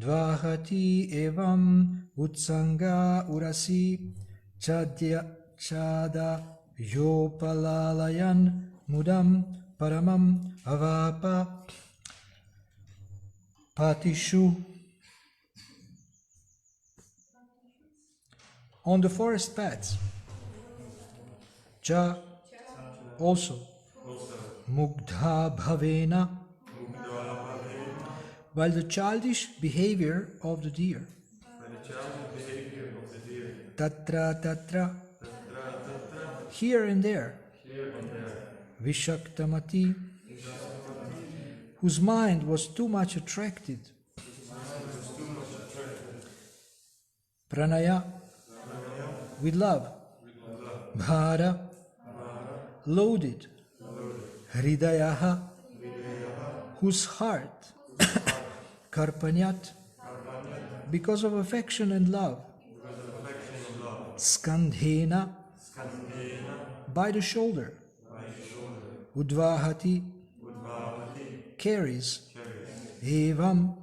Dvahati evam utsanga urasi chada yopalalayan mudam paramam avapa patishu. On the forest paths, cha also, mugdha bhavena, while the childish behavior of the deer, tatra tatra, here and there, vishaktamati, whose mind was too much attracted, pranaya, with love, bhara, loaded, hridayaha, whose heart, karpanyat, because of affection and love, skandhena, by the shoulder, udvahati, carries, evam,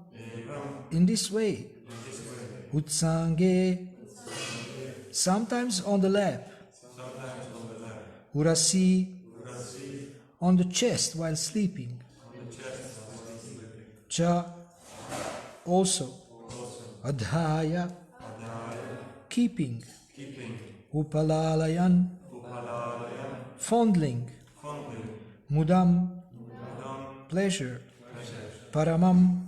in this way, utsange, sometimes on the lap, urasi, on the chest while sleeping, cha, also, adhaya, keeping, upalalayan, fondling, mudam, pleasure, paramam,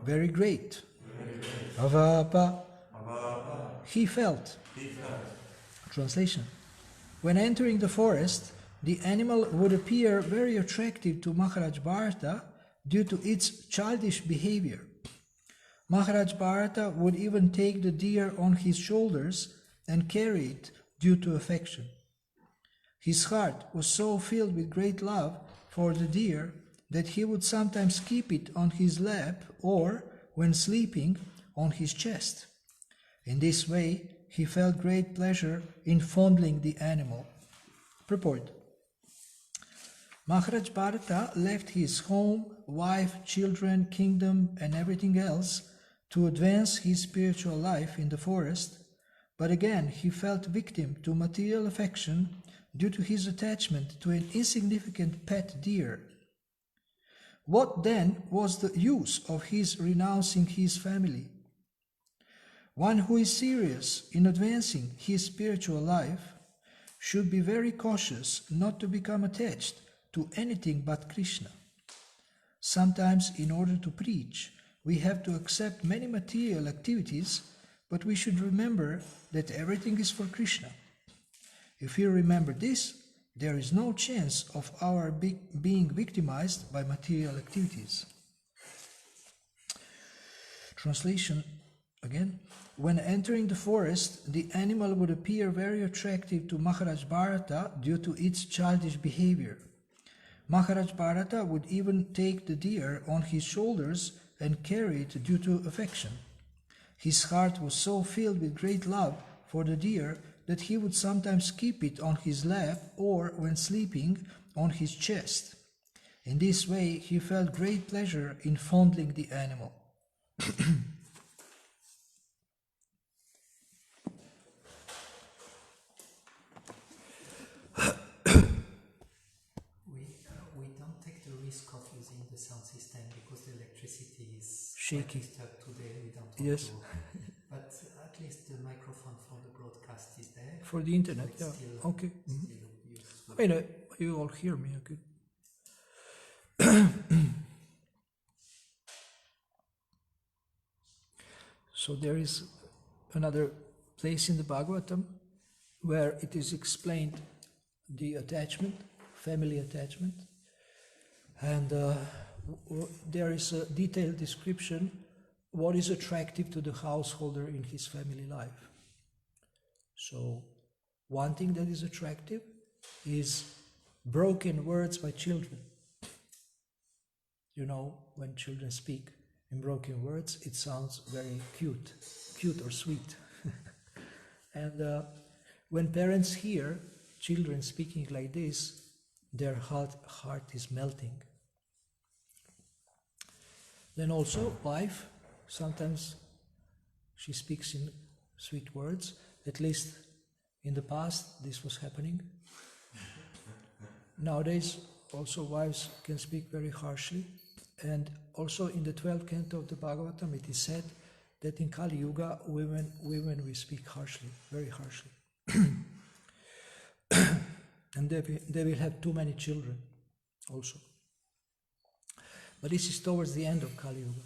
very great, avapa, he felt. Translation: when entering the forest, the animal would appear very attractive to Maharaj Bharata due to its childish behavior. Maharaj Bharata would even take the deer on his shoulders and carry it due to affection. His heart was so filled with great love for the deer that he would sometimes keep it on his lap or, when sleeping, on his chest. In this way, he felt great pleasure in fondling the animal. Purport: Maharaj Bharata left his home, wife, children, kingdom, and everything else to advance his spiritual life in the forest, but again he felt victim to material affection due to his attachment to an insignificant pet deer. What then was the use of his renouncing his family? One who is serious in advancing his spiritual life should be very cautious not to become attached to anything but Krishna. Sometimes, in order to preach, we have to accept many material activities, but we should remember that everything is for Krishna. If we remember this, there is no chance of our being victimized by material activities. Translation again. When entering the forest, the animal would appear very attractive to Maharaj Bharata due to its childish behavior. Maharaj Bharata would even take the deer on his shoulders and carry it due to affection. His heart was so filled with great love for the deer that he would sometimes keep it on his lap or, when sleeping, on his chest. In this way, he felt great pleasure in fondling the animal. We don't take the risk of using the sound system because the electricity is shaky today. We don't want yes. to. But at least the microphone for the broadcast is there. For the internet, so yeah. Still, okay. Still I mean, you all hear me, okay. So there is another place in the Bhagavatam where it is explained the attachment, family attachment, and there is a detailed description what is attractive to the householder in his family life. So one thing that is attractive is broken words by children. You know, when children speak in broken words, it sounds very cute or sweet. And when parents hear children speaking like this, their heart is melting. Then also wife sometimes she speaks in sweet words. At least in the past this was happening. Nowadays also wives can speak very harshly. And also in the 12th canto of the Bhagavatam it is said that in Kali Yuga women will speak harshly, very harshly. And they will have too many children also. But this is towards the end of Kali Yuga.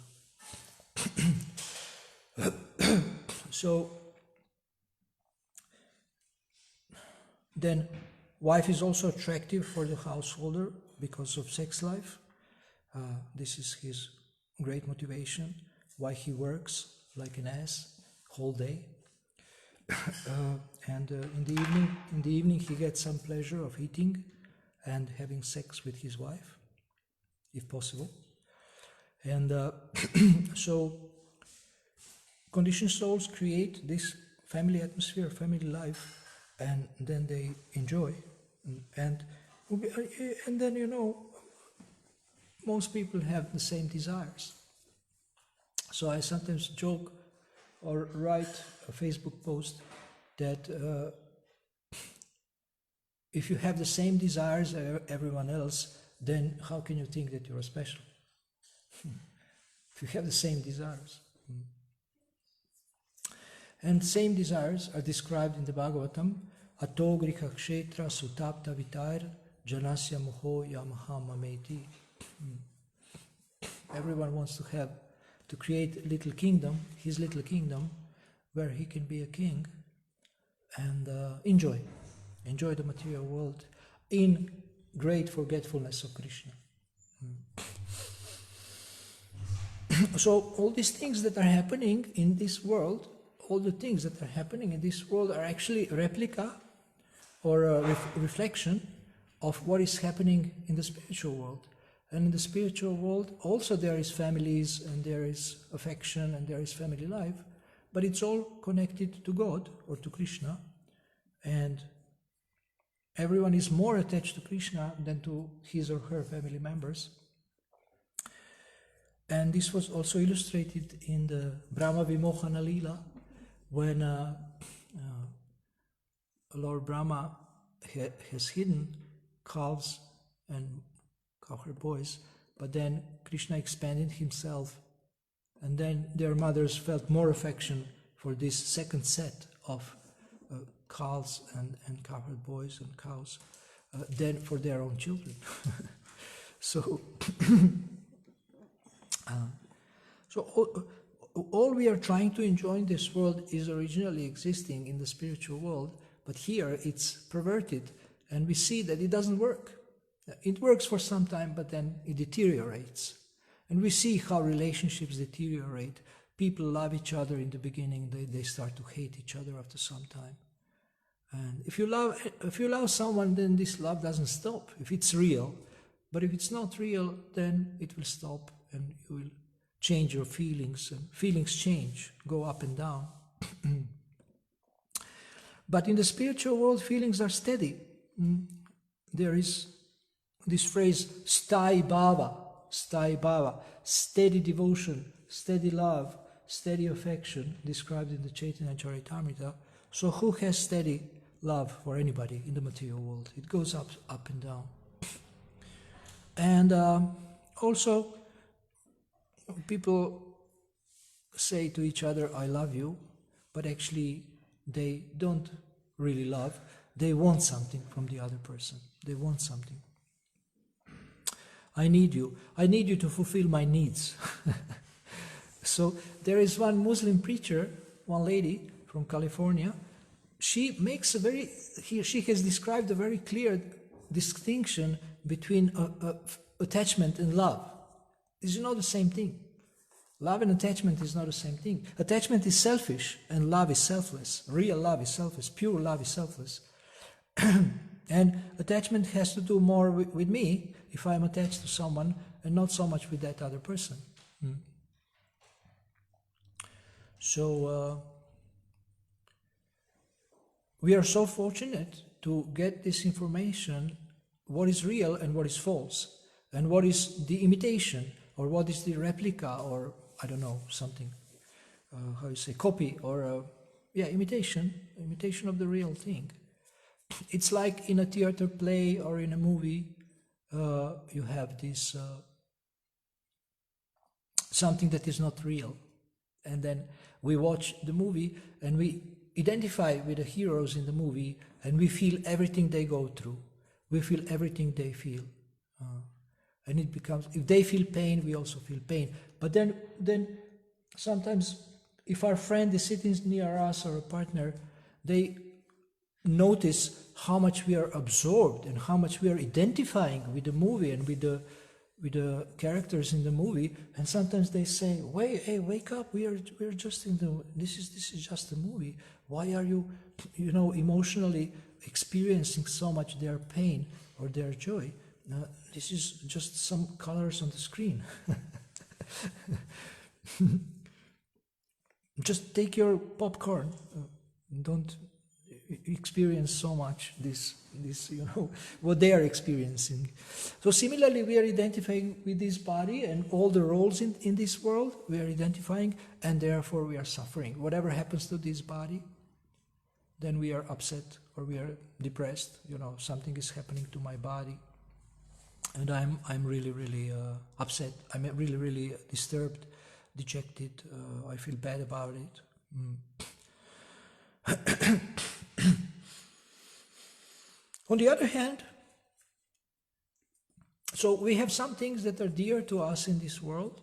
So then wife is also attractive for the householder because of sex life. This is his great motivation, why he works like an ass whole day. And in the evening he gets some pleasure of eating and having sex with his wife, if possible. And so conditioned souls create this family atmosphere, family life, and then they enjoy. And then, you know, most people have the same desires. So I sometimes joke or write a Facebook post that if you have the same desires as everyone else, then how can you think that you are special? If you have the same desires. And same desires are described in the Bhagavatam. Ato griha kshetra sutapta vitair janasya moho yamaha mameti. Everyone wants to create a little kingdom, his little kingdom, where he can be a king and enjoy the material world in great forgetfulness of Krishna. So all these things that are happening in this world, all the things that are happening in this world are actually a replica or a reflection of what is happening in the spiritual world. And in the spiritual world also there is families and there is affection and there is family life, but it's all connected to God or to Krishna, and everyone is more attached to Krishna than to his or her family members. And this was also illustrated in the Brahma Vimohana Lila, when Lord Brahma has hidden calves and cowherd boys, but then Krishna expanded himself, and then their mothers felt more affection for this second set of calves and cowherd boys and cows than for their own children. So all we are trying to enjoy in this world is originally existing in the spiritual world, but here it's perverted, and we see that it doesn't work. It works for some time, but then it deteriorates. And we see how relationships deteriorate. People love each other in the beginning, they start to hate each other after some time. And if you love someone, then this love doesn't stop, if it's real. But if it's not real, then it will stop, and you will change your feelings, and feelings change, go up and down. But in the spiritual world, feelings are steady. There is this phrase, sthai bhava, steady devotion, steady love, steady affection, described in the Chaitanya Charitamrita. So who has steady love for anybody in the material world? It goes up and down. And also, people say to each other, I love you, but actually they don't really love. They want something from the other person. They want something. I need you to fulfill my needs. So there is one Muslim preacher, one lady from California. She has described a very clear distinction between attachment and love. This is not the same thing. Love and attachment is not the same thing. Attachment is selfish and love is selfless. Real love is selfless. Pure love is selfless. And attachment has to do more with me if I'm attached to someone and not so much with that other person. So we are so fortunate to get this information, what is real and what is false, and what is the imitation, or what is the replica, or I don't know, something. how you say, copy or imitation of the real thing. It's like in a theater play or in a movie, you have this something that is not real, and then we watch the movie and we identify with the heroes in the movie, and we feel everything they go through, we feel everything they feel, and it becomes, if they feel pain, we also feel pain. But then sometimes if our friend is sitting near us or a partner, they notice how much we are absorbed and how much we are identifying with the movie and with the characters in the movie, and sometimes they say, wake up, we're just in the, this is just a movie. Why are you emotionally experiencing so much their pain or their joy? This is just some colors on the screen. Just take your popcorn. Don't experience so much this what they are experiencing. So similarly, we are identifying with this body and all the roles in this world, we are identifying, and therefore we are suffering. Whatever happens to this body, then we are upset or we are depressed. Something is happening to my body, and I'm really upset. I'm really disturbed, dejected. I feel bad about it. On the other hand, so we have some things that are dear to us in this world,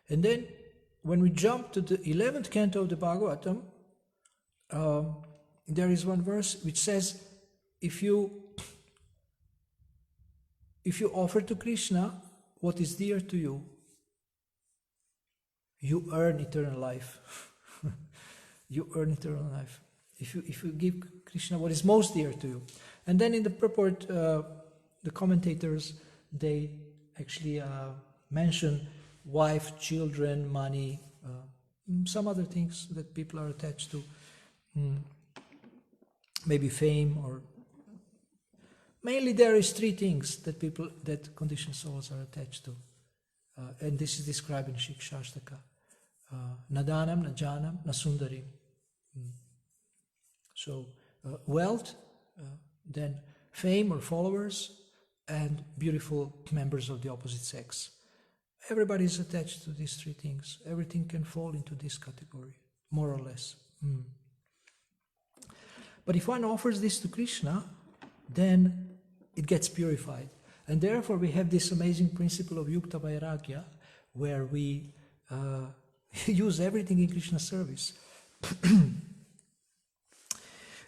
and then when we jump to the 11th canto of the Bhagavatam, there is one verse which says, if you offer to Krishna what is dear to you, you earn eternal life. You earn eternal life. If you give Krishna what is most dear to you. And then in the purport, the commentators, they actually mention wife, children, money, some other things that people are attached to. Maybe fame, or mainly there is three things that conditioned souls are attached to. And this is described in Shikshashtaka. Nadanam, Najanam, Nasundarim. So wealth, then fame or followers, and beautiful members of the opposite sex. Everybody is attached to these three things. Everything can fall into this category, more or less. But if one offers this to Krishna, then it gets purified. And therefore we have this amazing principle of Yukta Vairagya, where we use everything in Krishna's service.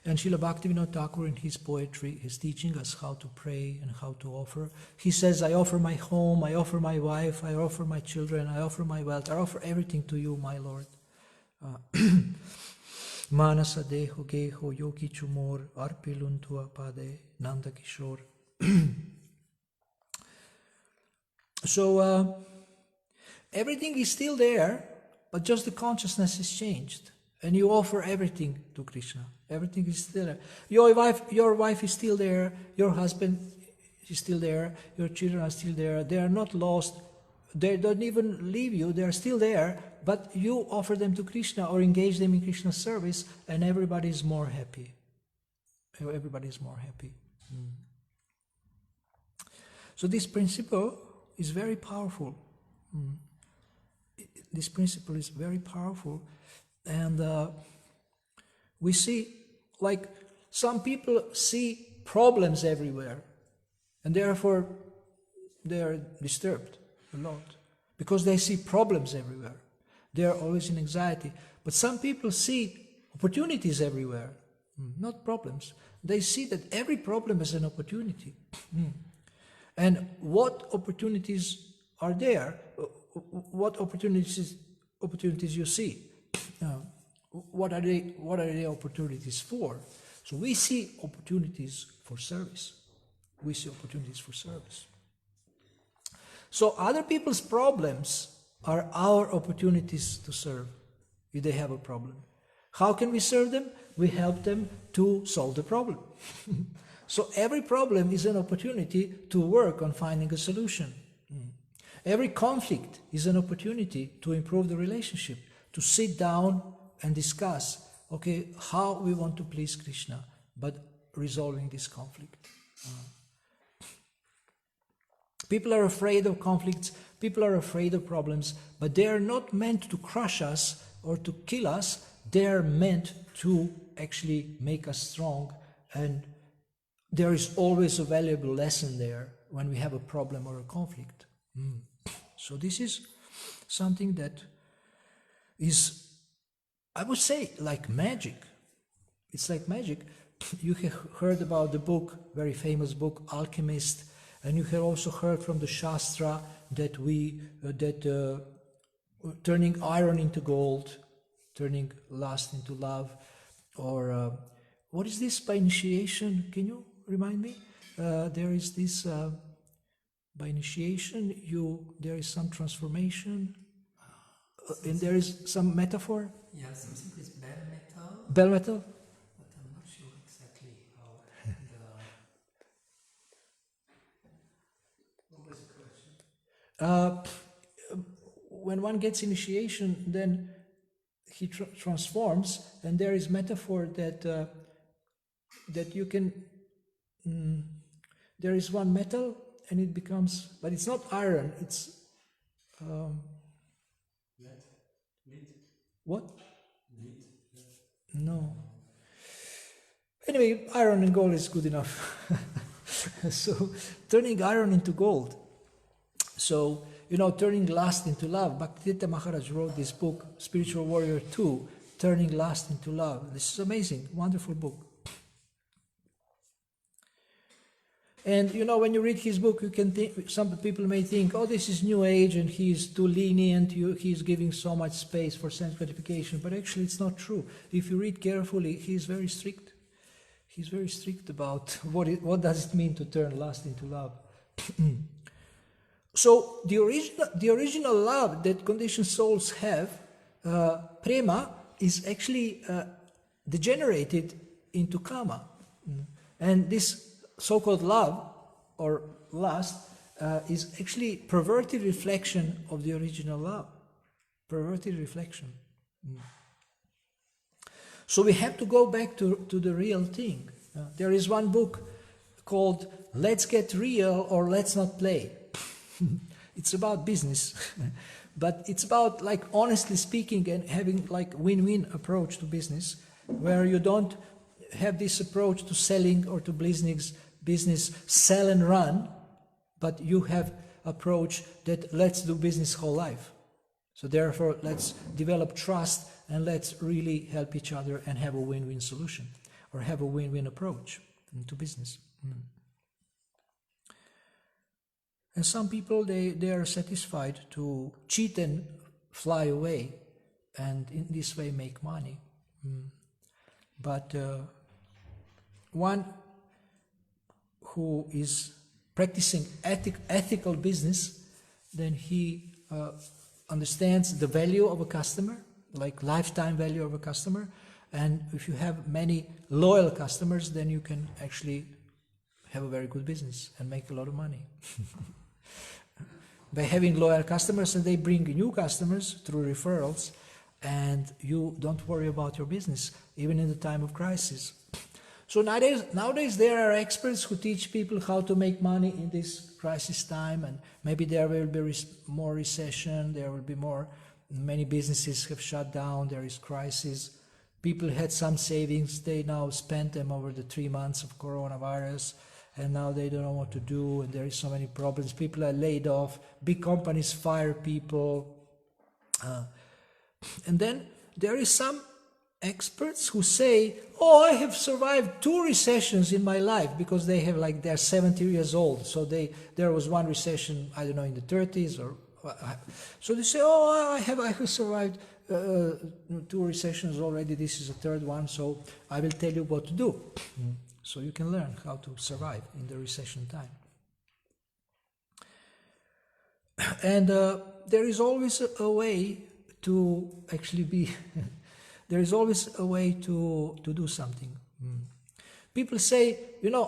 And Srila Bhaktivinoda Thakur in his poetry is teaching us how to pray and how to offer. He says, I offer my home, I offer my wife, I offer my children, I offer my wealth, I offer everything to you, my Lord. Manasa deho geho yogi chumor arpiluntua pade nanda kishore. So everything is still there, but just the consciousness is changed. And you offer everything to Krishna. Everything is still there. Your wife is still there. Your husband is still there. Your children are still there. They are not lost. They don't even leave you. They are still there. But you offer them to Krishna or engage them in Krishna's service, and everybody is more happy. Everybody is more happy. So this principle is very powerful. This principle is very powerful. And we see, like, some people see problems everywhere, and therefore they are disturbed a lot, because they see problems everywhere. They are always in anxiety. But some people see opportunities everywhere, not problems. They see that every problem is an opportunity. And what opportunities are there? What opportunities you see? What are they opportunities for? So we see opportunities for service. We see opportunities for service. So other people's problems are our opportunities to serve if they have a problem. How can we serve them? We help them to solve the problem. So every problem is an opportunity to work on finding a solution. Every conflict is an opportunity to improve the relationship, to sit down and discuss, okay, how we want to please Krishna, but resolving this conflict. People are afraid of conflicts, people are afraid of problems, but they are not meant to crush us or to kill us, they are meant to actually make us strong, and there is always a valuable lesson there when we have a problem or a conflict. So this is something that is, I would say, like magic. It's like magic. You have heard about the book, very famous book, Alchemist, and you have also heard from the Shastra that turning iron into gold, turning lust into love, or what is this by initiation? Can you remind me? There is this, by initiation, there is some transformation, and there is some metaphor? Yeah, something with bell metal. Bell metal? But I'm not sure exactly how What was the question? When one gets initiation, then he transforms, and there is metaphor that you can, there is one metal and it becomes, but it's not iron, it's Lead. what? Lead. No. Anyway, iron and gold is good enough. So turning iron into gold. So, turning lust into love. Bhaktivedanta Maharaj wrote this book, Spiritual Warrior 2, Turning Lust into Love. This is amazing, wonderful book. And when you read his book, you can think, some people may think, oh, this is New Age and he's too lenient, he's giving so much space for sense gratification. But actually it's not true. If you read carefully, he's very strict. He's very strict about what does it mean to turn lust into love. So the original love that conditioned souls have, prema, is actually degenerated into kama. And this so-called love or lust is actually perverted reflection of the original love. Perverted reflection. So we have to go back to the real thing. There is one book called Let's Get Real or Let's Not Play. It's about business, but it's about like honestly speaking and having like win-win approach to business, where you don't have this approach to selling or to business sell and run, but you have approach that let's do business whole life. So therefore let's develop trust and let's really help each other and have a win-win solution or have a win-win approach to business. And some people, they are satisfied to cheat and fly away and in this way make money. But one who is practicing ethical business, then he understands the value of a customer, like lifetime value of a customer. And if you have many loyal customers, then you can actually have a very good business and make a lot of money. By having loyal customers, and they bring new customers through referrals, and you don't worry about your business, even in the time of crisis. So nowadays there are experts who teach people how to make money in this crisis time, and maybe there will be more recession, there will be many businesses have shut down, there is crisis. People had some savings, they now spent them over the 3 months of coronavirus, and now they don't know what to do, and there is so many problems. People are laid off, big companies fire people. And then there is some experts who say, oh, I have survived 2 recessions in my life, because they have they're 70 years old. So there was one recession, I don't know, in the 30s, or so they say, oh, I have survived 2 recessions already. This is the 3rd one, so I will tell you what to do. So you can learn how to survive in the recession time. And there is always a way to actually be, there is always a way to do something. People say,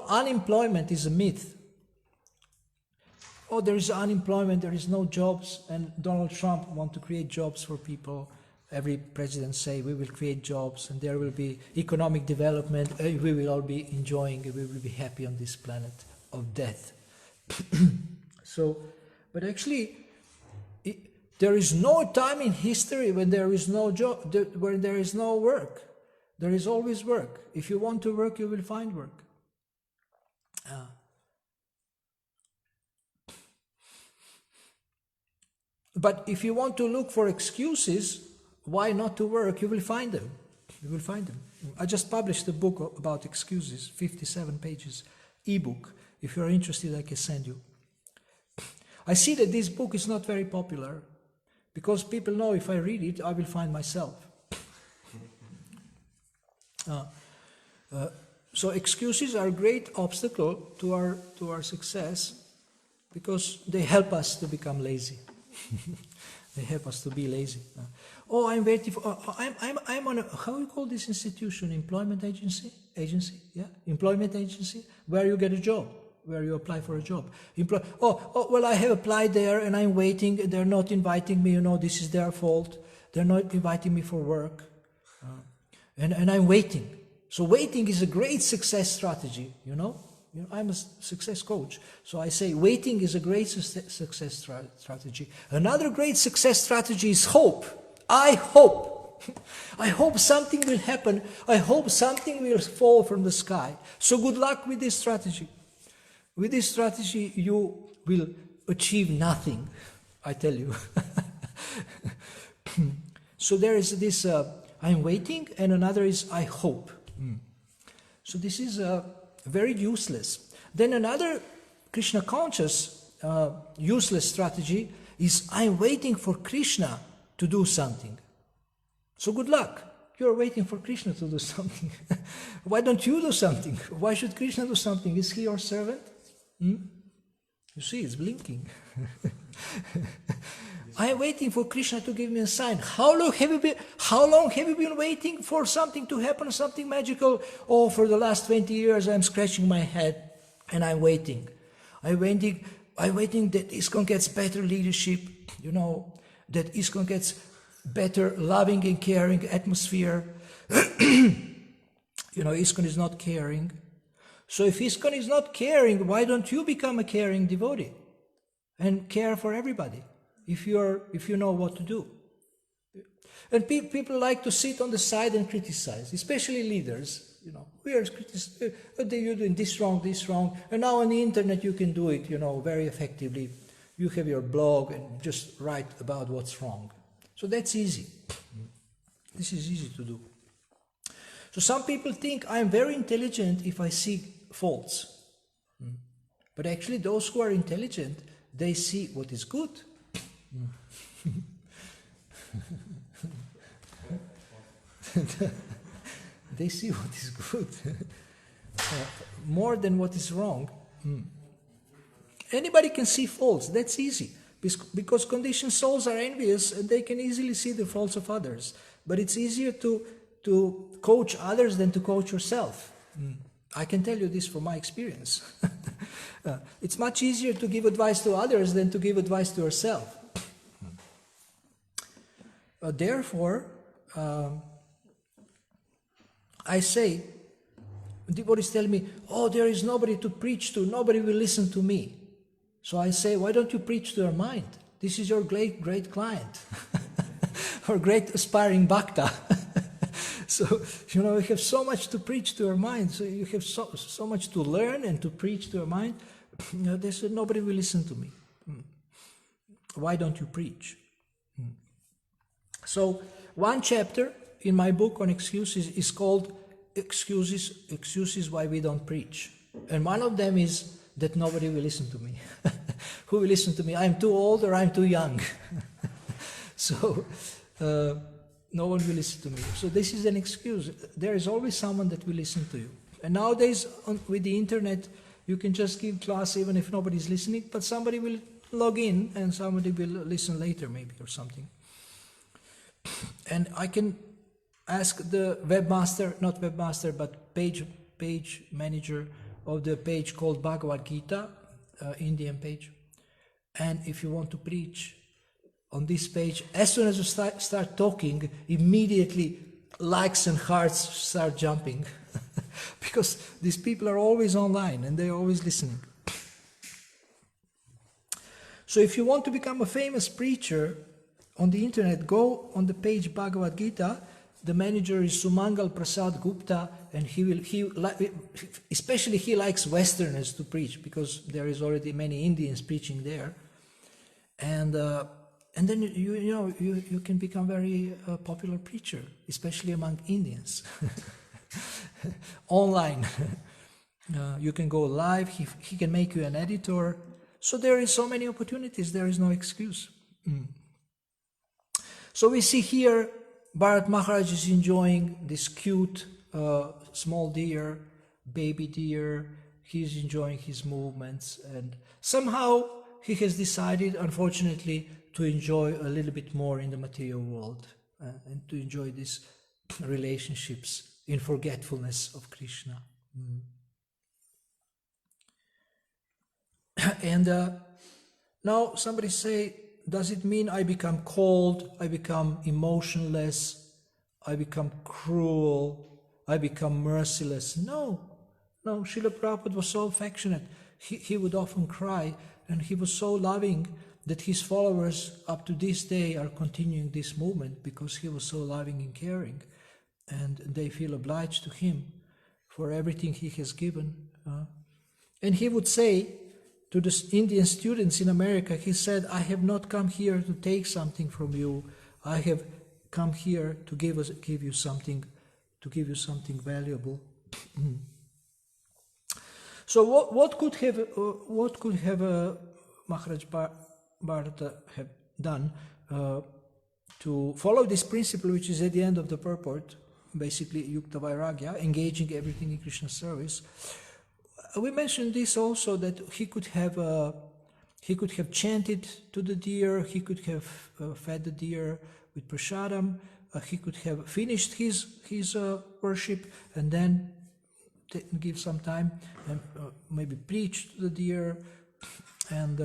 unemployment is a myth. Oh, there is unemployment, there is no jobs, and Donald Trump wants to create jobs for people. every president say we will create jobs and there will be economic development, we will all be enjoying, we will be happy on this planet of death. So, but actually, there is no time in history when there is no job, when there is no work. There is always work. If you want to work, you will find work. But if you want to look for excuses why not to work, you will find them. You will find them. I just published a book about excuses, 57 pages, ebook. If you're interested, I can send you. I see that this book is not very popular because people know if I read it, I will find myself. So excuses are a great obstacle to our success because they help us to become lazy. They help us to be lazy. I'm waiting for. I'm on a, how do you call this institution? Employment agency? Yeah, employment agency where you get a job, where you apply for a job. Well, I have applied there and I'm waiting. They're not inviting me. This is their fault. They're not inviting me for work, and I'm waiting. So waiting is a great success strategy. I'm a success coach, so I say waiting is a great success strategy. Another great success strategy is hope. I hope. I hope something will happen. I hope something will fall from the sky. So good luck with this strategy. With this strategy, you will achieve nothing, I tell you. So there is this, I'm waiting, and another is I hope. So this is very useless. Then another Krishna conscious useless strategy is I'm waiting for Krishna to do something. So good luck. You're waiting for Krishna to do something. Why don't you do something? Why should Krishna do something? Is he your servant? You see, it's blinking. I'm waiting for Krishna to give me a sign. How long have you been waiting for something to happen, something magical? Oh, for the last 20 years I'm scratching my head and I'm waiting. I'm waiting that ISKCON gets better leadership, that ISKCON gets better loving and caring atmosphere. ISKCON is not caring. So if ISKCON is not caring, why don't you become a caring devotee and care for everybody? If you know what to do. And people like to sit on the side and criticize, especially leaders. We are criticizing, you're doing this wrong, and now on the internet you can do it, very effectively. You have your blog and just write about what's wrong. So that's easy. This is easy to do. So some people think I'm very intelligent if I see faults. But actually those who are intelligent, they see what is good. They see what is good more than what is wrong. Anybody can see faults. That's easy because conditioned souls are envious and they can easily see the faults of others. But it's easier to coach others than to coach yourself. I can tell you this from my experience. It's much easier to give advice to others than to give advice to yourself. Therefore, I say, devotees tell me, there is nobody to preach to, nobody will listen to me. So I say, why don't you preach to your mind? This is your great client, or great aspiring bhakta. So, you have so much to preach to your mind, so you have so much to learn and to preach to your mind. They said, nobody will listen to me. Why don't you preach? So, one chapter in my book on excuses is called Excuses Why We Don't Preach. And one of them is that nobody will listen to me. Who will listen to me? I'm too old or I'm too young. So, no one will listen to me. So this is an excuse. There is always someone that will listen to you. And nowadays, with the internet, you can just give class even if nobody is listening, but somebody will log in and somebody will listen later maybe or something. And I can ask the page manager of the page called Bhagavad Gita, Indian page. And if you want to preach, on this page, as soon as you start talking, immediately likes and hearts start jumping. Because these people are always online and they're always listening. So if you want to become a famous preacher on the internet, go on the page Bhagavad Gita. The manager is Sumangal Prasad Gupta, and especially he likes Westerners to preach, because there is already many Indians preaching there. And then you can become very popular preacher, especially among Indians. Online. You can go live, he can make you an editor. So there is so many opportunities, there is no excuse. So we see here Bharat Maharaj is enjoying this cute small deer, baby deer. He's enjoying his movements, and somehow he has decided, unfortunately, to enjoy a little bit more in the material world and to enjoy these relationships in forgetfulness of Krishna. And now somebody say, does it mean I become cold, I become emotionless, I become cruel, I become merciless? No, Srila Prabhupada was so affectionate. He would often cry, and he was so loving that his followers up to this day are continuing this movement, because he was so loving and caring, and they feel obliged to him for everything he has given. And he would say to the Indian students in America, he said, I have not come here to take something from you. I have come here to give you something valuable. So what could have Maharaj Bharata have done to follow this principle, which is at the end of the purport, basically Yukta Vairagya, engaging everything in Krishna's service? We mentioned this also, that he could have chanted to the deer, he could have fed the deer with prasadam, he could have finished his worship and then give some time and maybe preach to the deer, and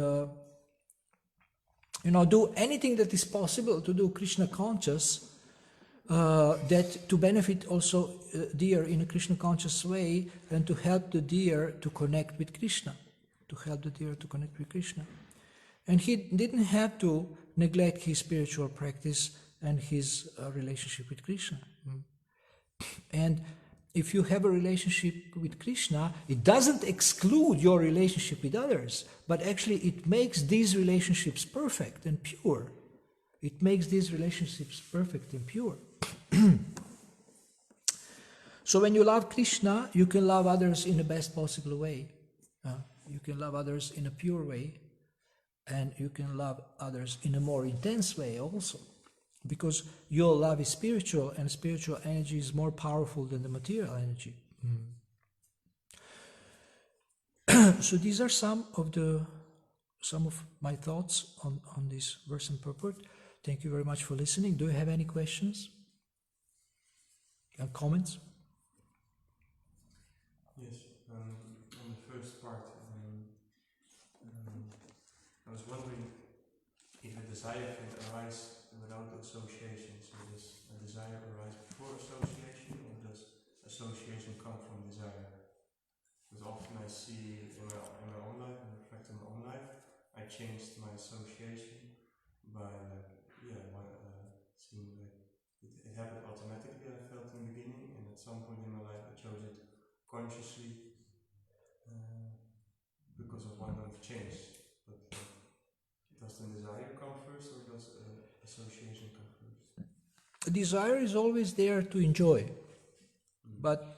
do anything that is possible to do Krishna conscious, that to benefit also deer in a Krishna conscious way, and to help the deer to connect with Krishna, And he didn't have to neglect his spiritual practice and his relationship with Krishna. And if you have a relationship with Krishna, it doesn't exclude your relationship with others, but actually it makes these relationships perfect and pure. So when you love Krishna, you can love others in the best possible way. You can love others in a pure way, and you can love others in a more intense way also. Because your love is spiritual, and spiritual energy is more powerful than the material energy. So these are some of my thoughts on this verse and purport. Thank you very much for listening. Do you have any questions? Comments? Yes. On the first part, I was wondering if a desire can arise without association. So does a desire arise before association, or does association come from desire? Because often I see in my own life, and reflect on my own life, I changed my association by seeing like it happened automatically. I felt in the beginning, and at some point in my life I chose it consciously because of one of change. But does the desire come first, or does association come first? Desire is always there to enjoy, but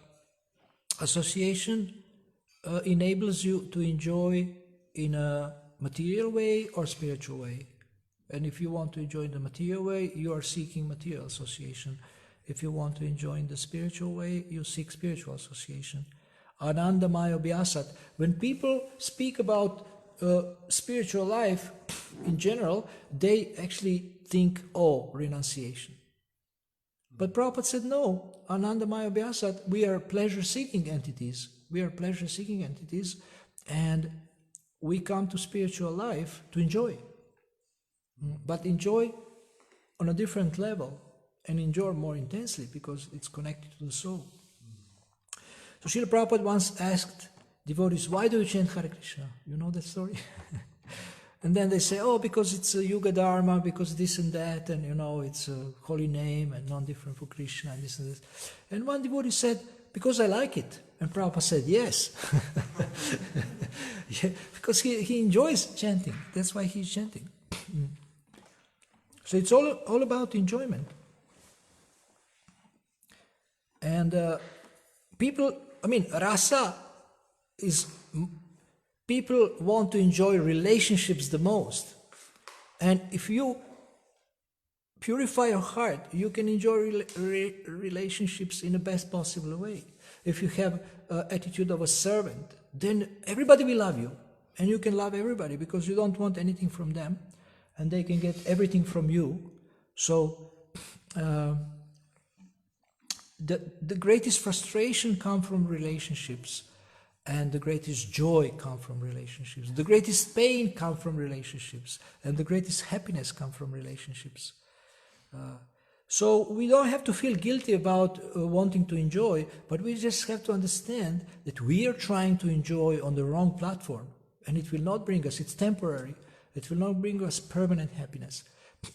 association enables you to enjoy in a material way or spiritual way. And if you want to enjoy in the material way, you are seeking material association. If you want to enjoy in the spiritual way, you seek spiritual association. Anandamaya Vyasat. When people speak about spiritual life in general, they actually think, renunciation. But Prabhupada said, no, Anandamaya Vyasat, we are pleasure-seeking entities. And we come to spiritual life to enjoy. But enjoy on a different level and enjoy more intensely because it's connected to the soul. So Srila Prabhupada once asked devotees, why do you chant Hare Krishna? You know that story? And then they say, oh, because it's a Yuga Dharma, because this and that, and it's a holy name and non-different for Krishna and this and this. And one devotee said, because I like it. And Prabhupada said, yes. Yeah, because he enjoys chanting. That's why he's chanting. So it's all about enjoyment. And rasa is, people want to enjoy relationships the most. And if you purify your heart, you can enjoy relationships in the best possible way. If you have an attitude of a servant, then everybody will love you. And you can love everybody because you don't want anything from them. And they can get everything from you. So the greatest frustration comes from relationships. And the greatest joy comes from relationships. The greatest pain comes from relationships. And the greatest happiness comes from relationships. So we don't have to feel guilty about wanting to enjoy, but we just have to understand that we are trying to enjoy on the wrong platform. And it will not bring us, it's temporary. It will not bring us permanent happiness.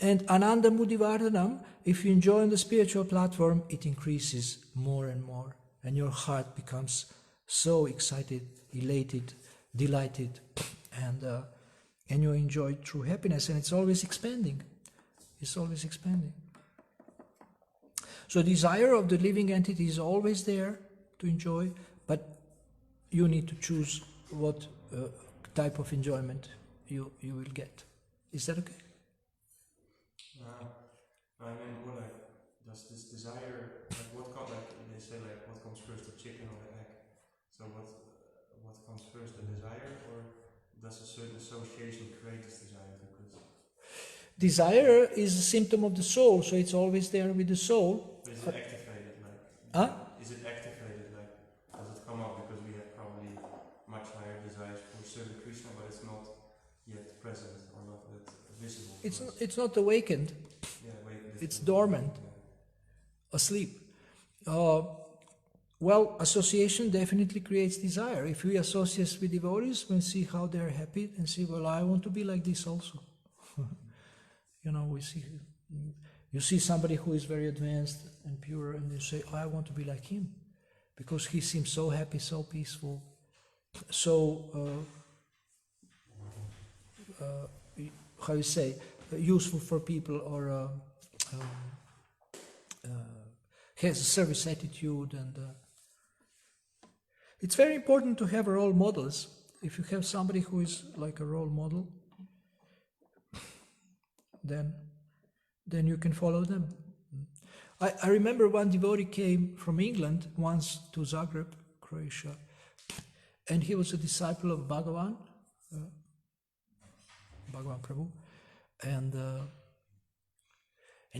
And Ananda Mudivardhanam, if you enjoy on the spiritual platform, it increases more and more. And your heart becomes so excited, elated, delighted, and you enjoy true happiness, and it's always expanding. It's always expanding. So desire of the living entity is always there to enjoy, but you need to choose what type of enjoyment you will get. Is that okay? I mean, more like, does this desire, they say, what comes first, the chicken or the egg? So what comes first, the desire, or does a certain association create this desire? Because desire is a symptom of the soul, so it's always there with the soul. Is it activated? Is it activated? Does it come up because we have probably much higher desires for certain Krishna, but it's not yet present or not yet visible? It's not awakened. Yeah, it's dormant, asleep. Well, association definitely creates desire. If we associate with devotees, we see how they're happy and see, well, I want to be like this also. You see somebody who is very advanced and pure, and you say, I want to be like him, because he seems so happy, so peaceful, so, useful for people, or has a service attitude. And it's very important to have role models. If you have somebody who is like a role model, then you can follow them. I remember one devotee came from England once to Zagreb, Croatia, and he was a disciple of Bhagavan Prabhu, and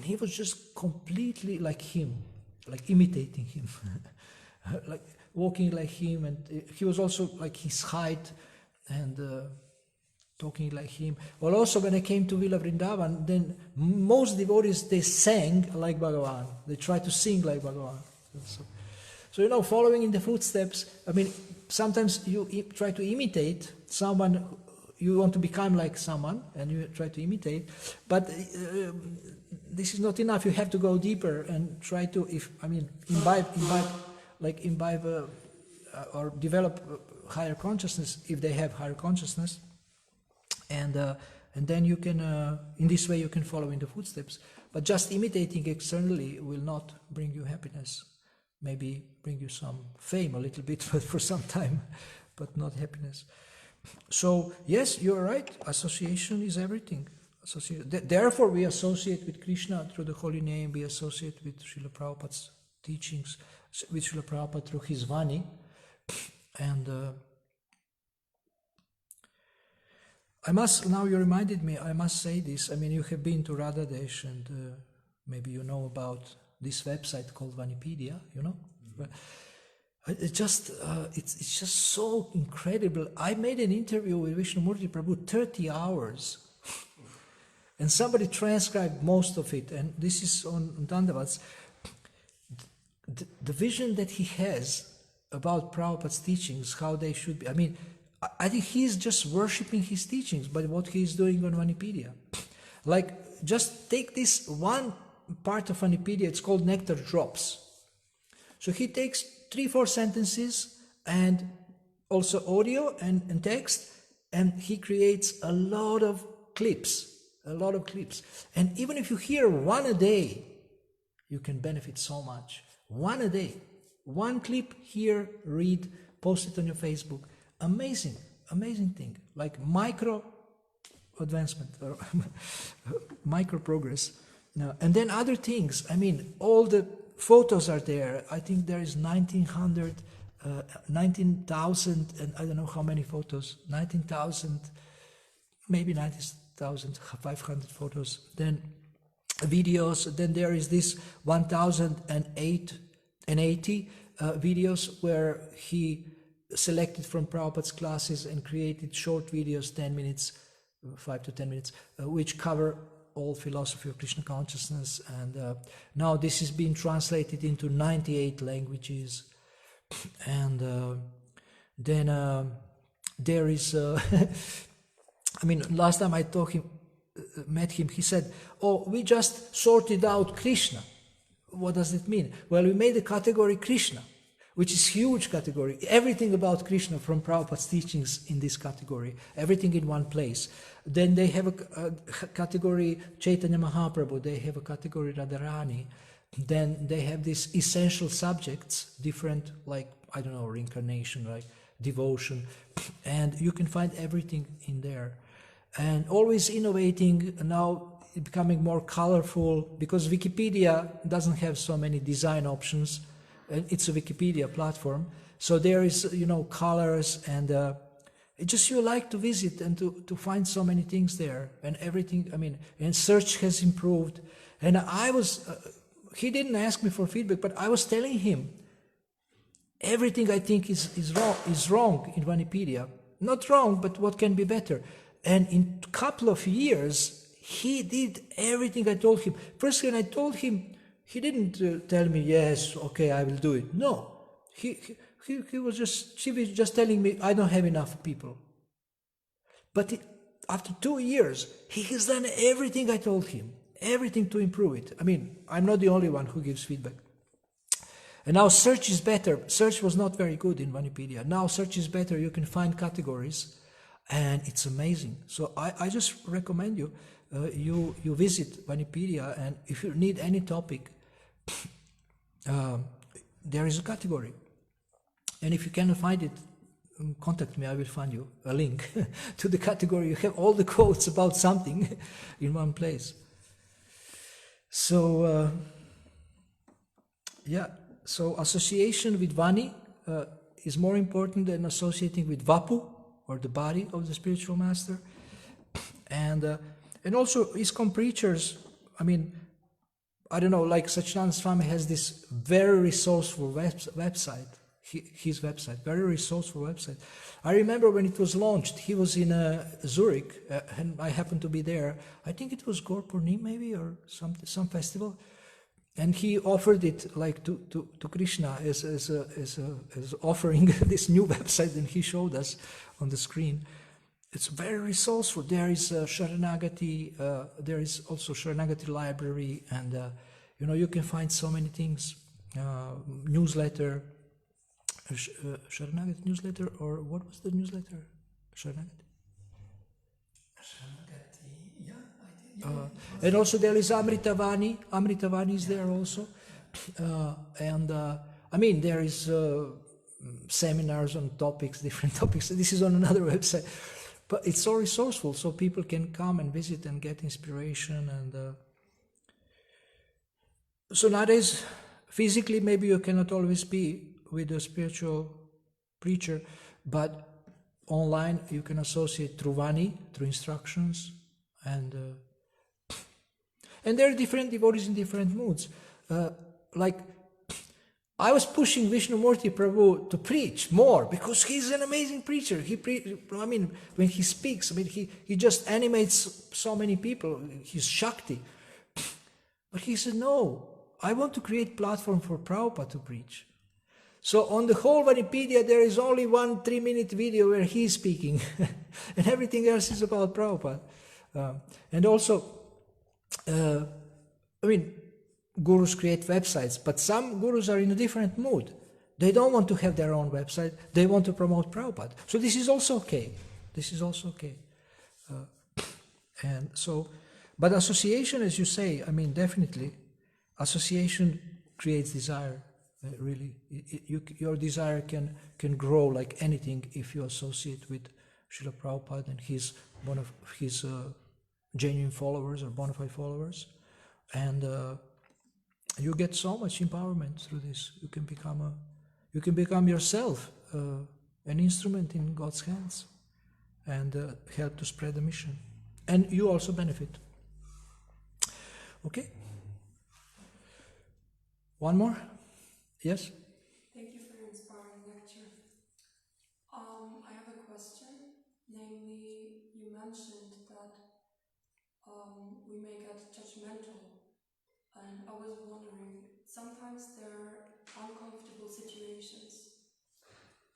he was just completely like him, like imitating him, like walking like him, and he was also like his height, and talking like him. Well, also when I came to Villa Vrindavan, then most devotees, they sang like Bhagavan. They tried to sing like Bhagavan. So following in the footsteps, sometimes you try to imitate someone, you want to become like someone, and you try to imitate, but this is not enough. You have to go deeper and try to, imbibe or develop higher consciousness, if they have higher consciousness. And then you can, in this way, you can follow in the footsteps. But just imitating externally will not bring you happiness. Maybe bring you some fame a little bit, but for some time, but not happiness. So, yes, you're right. Association is everything. Therefore, we associate with Krishna through the holy name. We associate with Srila Prabhupada's teachings, with Srila Prabhupada through his Vani. And now you reminded me, I must say this. You have been to Radhadesh, and maybe you know about this website called Vanipedia, Mm-hmm. It's just so incredible. I made an interview with Vishnumurti Prabhu, 30 hours. And somebody transcribed most of it, and this is on Dandavats. The vision that he has about Prabhupada's teachings, how they should be. I mean, I think he's just worshipping his teachings by what he's doing on Vanipedia. Like, just take this one part of Vanipedia, it's called Nectar Drops. So he takes 3-4 sentences and also audio and text, and he creates a lot of clips. And even if you hear one a day, you can benefit so much. One a day. One clip, hear, read, post it on your Facebook. Amazing thing. Like micro advancement, or micro progress. Now, and then other things. I mean, all the photos are there. I think there is 19,000, and I don't know how many photos. 19,000, maybe 90,500 photos. Then videos. Then there is this 1,080 videos where he selected from Prabhupada's classes and created short videos, 10 minutes, 5 to 10 minutes, which cover all philosophy of Krishna consciousness. And now this is being translated into 98 languages. And then there is, I mean, last time I met him, he said, oh, we just sorted out Krishna. What does it mean? Well, we made a category Krishna, which is huge category. Everything about Krishna from Prabhupada's teachings in this category, everything in one place. Then they have a category Chaitanya Mahaprabhu, they have a category Radharani. Then they have these essential subjects, different, like, I don't know, reincarnation, like devotion. And you can find everything in there. And always innovating, now becoming more colorful, because Wikipedia doesn't have so many design options. It's a Wikipedia platform, so there is, you know, colors, and it just, you like to visit and to find so many things there, and everything. I mean, and search has improved. And I was, he didn't ask me for feedback, but I was telling him everything I think is wrong in Vanipedia. Not wrong, but what can be better. And in a couple of years, he did everything I told him. First, when I told him, he didn't tell me, yes, okay, I will do it. No, he was just telling me, I don't have enough people. But after 2 years, he has done everything I told him, everything to improve it. I mean, I'm not the only one who gives feedback. And now search is better. Search was not very good in Vanipedia. Now search is better. You can find categories, and it's amazing. So I just recommend you, you visit Vanipedia, and if you need any topic, there is a category. And if you cannot find it, contact me, I will find you a link to the category. You have all the quotes about something in one place. So, yeah, so association with Vani is more important than associating with Vapu, or the body of the spiritual master. And also ISKCON preachers, I mean, I don't know, like Satchidananda Swami has this very resourceful website, his website, very resourceful website. I remember when it was launched, he was in Zurich, and I happened to be there. I think it was Gaur Purnima maybe, or some festival. And he offered it like to Krishna as offering this new website, and he showed us on the screen. It's very resourceful. There is Sharanagati, there is also Sharanagati library, and you know, you can find so many things. Newsletter, Sharanagati newsletter, or what was the newsletter? Sharanagati? Yeah, I think. And also there is Amritavani. Amritavani is there also. And I mean, there is seminars on topics, different topics. This is on another website. But it's so resourceful, so people can come and visit and get inspiration. And so nowadays, physically, maybe you cannot always be with a spiritual preacher, but online you can associate through Vani, through instructions, and there are different devotees in different moods. Like I was pushing Vishnumurti Prabhu to preach more because he's an amazing preacher. When he speaks, he just animates so many people. He's Shakti. But he said, no, I want to create platform for Prabhupada to preach. So on the whole Vanipedia, there is only one 3-minute video where he's speaking, and everything else is about Prabhupada. And also, gurus create websites, but some gurus are in a different mood. They don't want to have their own website. They want to promote Prabhupada. So this is also okay. And so, but association, as you say, definitely, association creates desire. Really, your desire can grow like anything if you associate with Srila Prabhupada and one of his genuine followers or bona fide followers, and you get so much empowerment through this. You can become yourself an instrument in God's hands and help to spread the mission, and you also benefit. Okay. One more. Yes? Thank you for your inspiring lecture. I have a question. Namely, you mentioned that we may get judgmental. And I was wondering, sometimes there are uncomfortable situations.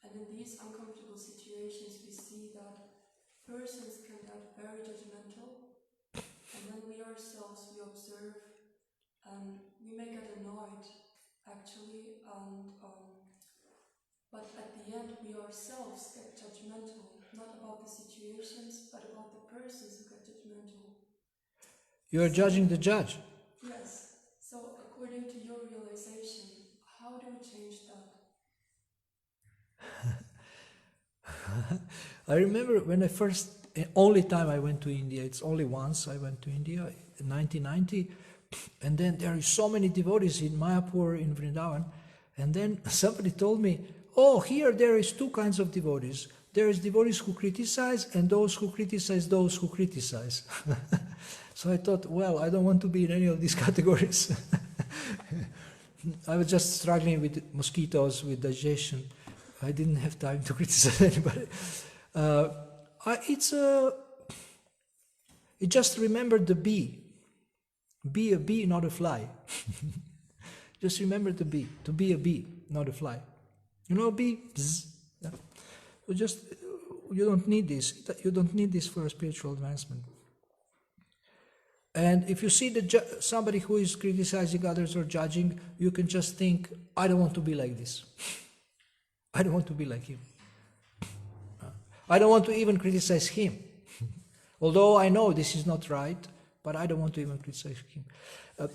And in these uncomfortable situations, we see that persons can get very judgmental. And then we ourselves, we observe, and we may get annoyed. Actually, but at the end we ourselves get judgmental, not about the situations, but about the persons who get judgmental. You are judging the judge. Yes. So according to your realization, how do we change that? I remember when only time I went to India, it's only once I went to India, in 1990, and then there are so many devotees in Mayapur, in Vrindavan, and then somebody told me, oh, here there is two kinds of devotees. There is devotees who criticize and those who criticize those who criticize. So I thought, well, I don't want to be in any of these categories. I was just struggling with mosquitoes, with digestion. I didn't have time to criticize anybody. It just remembered the bee. Be a bee, not a fly. Just remember to be a bee, not a fly. You know, a bee? Bzz, yeah. So you don't need this. You don't need this for a spiritual advancement. And if you see somebody who is criticizing others or judging, you can just think, I don't want to be like this. I don't want to be like him. I don't want to even criticize him. Although I know this is not right, but I don't want to even criticize him.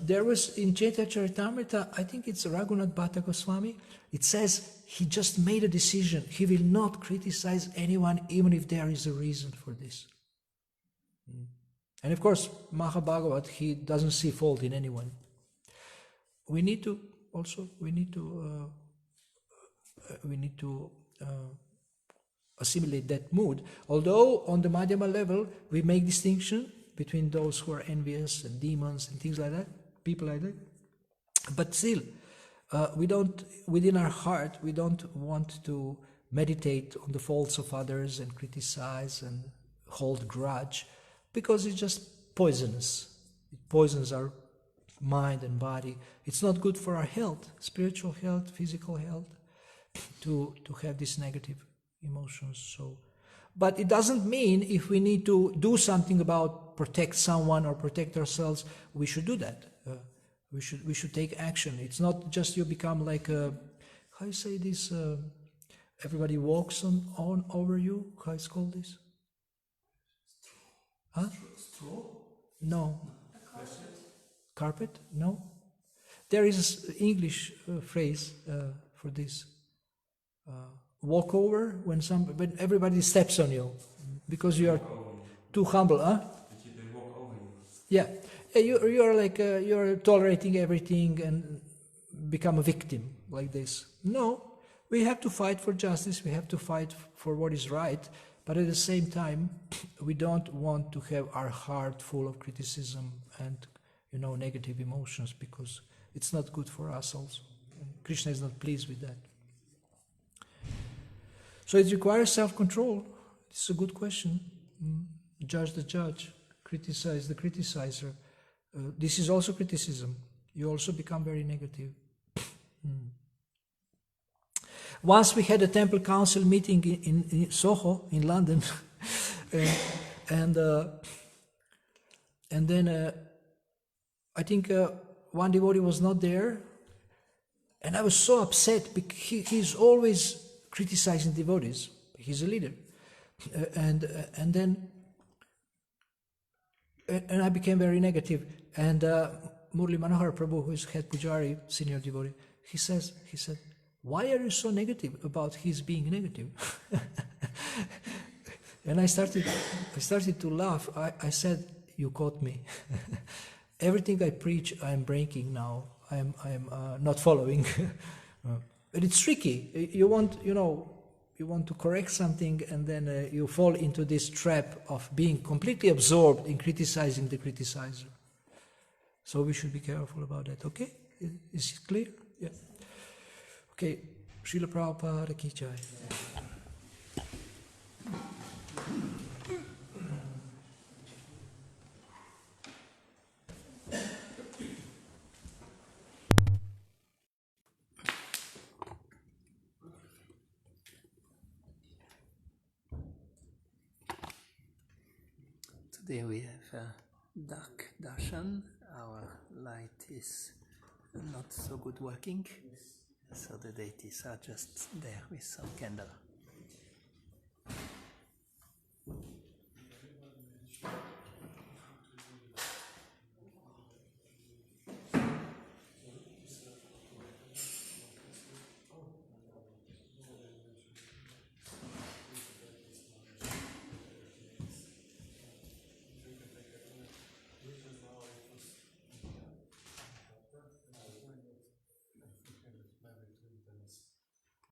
There was in Chaitanya Charitamrita, I think it's Raghunath Bhatta Goswami, it says he just made a decision. He will not criticize anyone even if there is a reason for this. And of course, Mahabhagavat, he doesn't see fault in anyone. We need to assimilate that mood. Although on the Madhyama level, we make distinction between those who are envious and demons and things like that, people like that. But still, within our heart, we don't want to meditate on the faults of others and criticize and hold grudge, because it's just poisonous. It poisons our mind and body. It's not good for our health, spiritual health, physical health, to have these negative emotions. So, but it doesn't mean if we need to do something about protect someone or protect ourselves, we should do that. We should take action. It's not just you become like a, how you say this? Everybody walks on over you. How is called this? Huh? Straw? No. Carpet? No. There is an English phrase for this. Walk over when everybody steps on you because you are too humble, huh? They walk over you. Yeah, you are like you're tolerating everything and become a victim like this. No, we have to fight for justice. We have to fight for what is right, but at the same time, we don't want to have our heart full of criticism and negative emotions, because it's not good for us also. Krishna is not pleased with that. So it requires self-control. It's a good question. Judge the judge, criticize the criticizer. This is also criticism. You also become very negative. Once we had a temple council meeting in Soho, in London, and then I think one devotee was not there, and I was so upset because he's always criticizing devotees. He's a leader, and I became very negative. And Murli Manohar Prabhu, who is head pujari, senior devotee, he said, "Why are you so negative about his being negative?" And I started to laugh. I said, "You caught me. Everything I preach, I'm breaking now. I'm not following." But it's tricky. You want to correct something, and then you fall into this trap of being completely absorbed in criticizing the criticizer. So we should be careful about that. Okay? Is it clear? Yeah. Okay. Srila Prabhupada ki jai. Today we have dark darshan. Our light is not so good working, so the deities are just there with some candle.